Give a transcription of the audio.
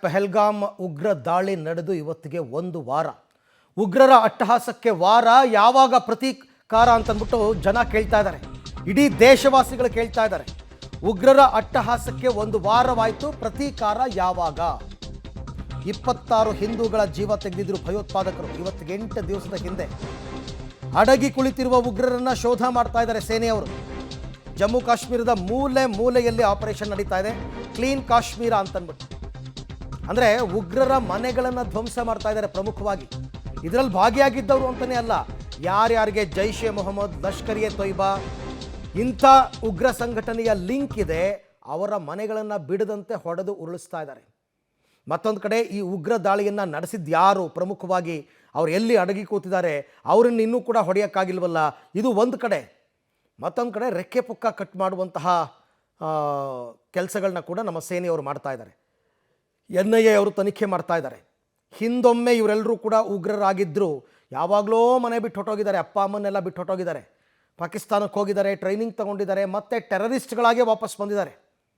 ಪಹಲ್ಗಾಮ್ ಉಗ್ರ ದಾಳಿ ನಡೆದು ಇವತ್ತಿಗೆ ಒಂದು ವಾರ. ಉಗ್ರರ ಅಟ್ಟಹಾಸಕ್ಕೆ ವಾರ ಯಾವಾಗ ಪ್ರತೀಕಾರ ಅಂತಂದ್ಬಿಟ್ಟು ಜನ ಕೇಳ್ತಾ ಇದ್ದಾರೆ. ಇಡೀ ದೇಶವಾಸಿಗಳು ಕೇಳ್ತಾ ಇದ್ದಾರೆ. ಉಗ್ರರ ಅಟ್ಟಹಾಸಕ್ಕೆ ಒಂದು ವಾರವಾಯಿತು, ಪ್ರತೀಕಾರ ಯಾವಾಗ? 26 ಹಿಂದೂಗಳ ಜೀವ ತೆಗೆದಿದ್ರು ಭಯೋತ್ಪಾದಕರು. ಇವತ್ತಿಗೆ 8 ದಿವಸದ ಹಿಂದೆ ಅಡಗಿ ಕುಳಿತಿರುವ ಉಗ್ರರನ್ನ ಶೋಧ ಮಾಡ್ತಾ ಇದ್ದಾರೆ ಸೇನೆಯವರು. ಜಮ್ಮು ಕಾಶ್ಮೀರದ ಮೂಲೆ ಮೂಲೆಯಲ್ಲಿ ಆಪರೇಷನ್ ನಡೀತಾ ಇದೆ, ಕ್ಲೀನ್ ಕಾಶ್ಮೀರ ಅಂತಂದ್ಬಿಟ್ಟು. ಅಂದರೆ ಉಗ್ರರ ಮನೆಗಳನ್ನು ಧ್ವಂಸ ಮಾಡ್ತಾ ಇದ್ದಾರೆ. ಪ್ರಮುಖವಾಗಿ ಇದರಲ್ಲಿ ಭಾಗಿಯಾಗಿದ್ದವರು ಅಂತಲೇ ಅಲ್ಲ, ಯಾರ್ಯಾರಿಗೆ ಜೈಷ್ ಎ ಮೊಹಮ್ಮದ್, ಲಷ್ಕರ್ ಎ ತೊಯ್ಬಾ ಇಂಥ ಉಗ್ರ ಸಂಘಟನೆಯ ಲಿಂಕ್ ಇದೆ, ಅವರ ಮನೆಗಳನ್ನು ಬಿಡದಂತೆ ಹೊಡೆದು ಉರುಳಿಸ್ತಾ ಇದ್ದಾರೆ. ಮತ್ತೊಂದು ಕಡೆ ಈ ಉಗ್ರ ದಾಳಿಯನ್ನು ನಡೆಸಿದ್ದು ಯಾರು, ಪ್ರಮುಖವಾಗಿ ಅವ್ರು ಎಲ್ಲಿ ಅಡಗಿ ಕೂತಿದ್ದಾರೆ, ಅವರನ್ನು ಇನ್ನೂ ಕೂಡ ಹೊಡೆಯೋಕ್ಕಾಗಿಲ್ವಲ್ಲ, ಇದು ಒಂದು ಕಡೆ. ಮತ್ತೊಂದು ಕಡೆ ರೆಕ್ಕೆ ಪುಕ್ಕ ಕಟ್ ಮಾಡುವಂತಹ ಕೆಲಸಗಳನ್ನ ಕೂಡ ನಮ್ಮ ಸೇನೆಯವರು ಮಾಡ್ತಾ ಇದ್ದಾರೆ. NIA ಅವರು ತನಿಖೆ ಮಾಡ್ತಾ ಇದ್ದಾರೆ. ಹಿಂದೊಮ್ಮೆ ಇವರೆಲ್ಲರೂ ಕೂಡ ಉಗ್ರರಾಗಿದ್ದರು, ಯಾವಾಗಲೂ ಮನೆ ಬಿಟ್ಟು ಹೊಟ್ಟೋಗಿದ್ದಾರೆ, ಅಪ್ಪ ಅಮ್ಮನ್ನೆಲ್ಲ ಬಿಟ್ಟು ಹೊಟ್ಟೋಗಿದ್ದಾರೆ, ಪಾಕಿಸ್ತಾನಕ್ಕೆ ಹೋಗಿದ್ದಾರೆ, ಟ್ರೈನಿಂಗ್ ತಗೊಂಡಿದ್ದಾರೆ, ಮತ್ತೆ ಟೆರರಿಸ್ಟ್ಗಳಾಗೇ ವಾಪಸ್ ಬಂದಿದ್ದಾರೆ.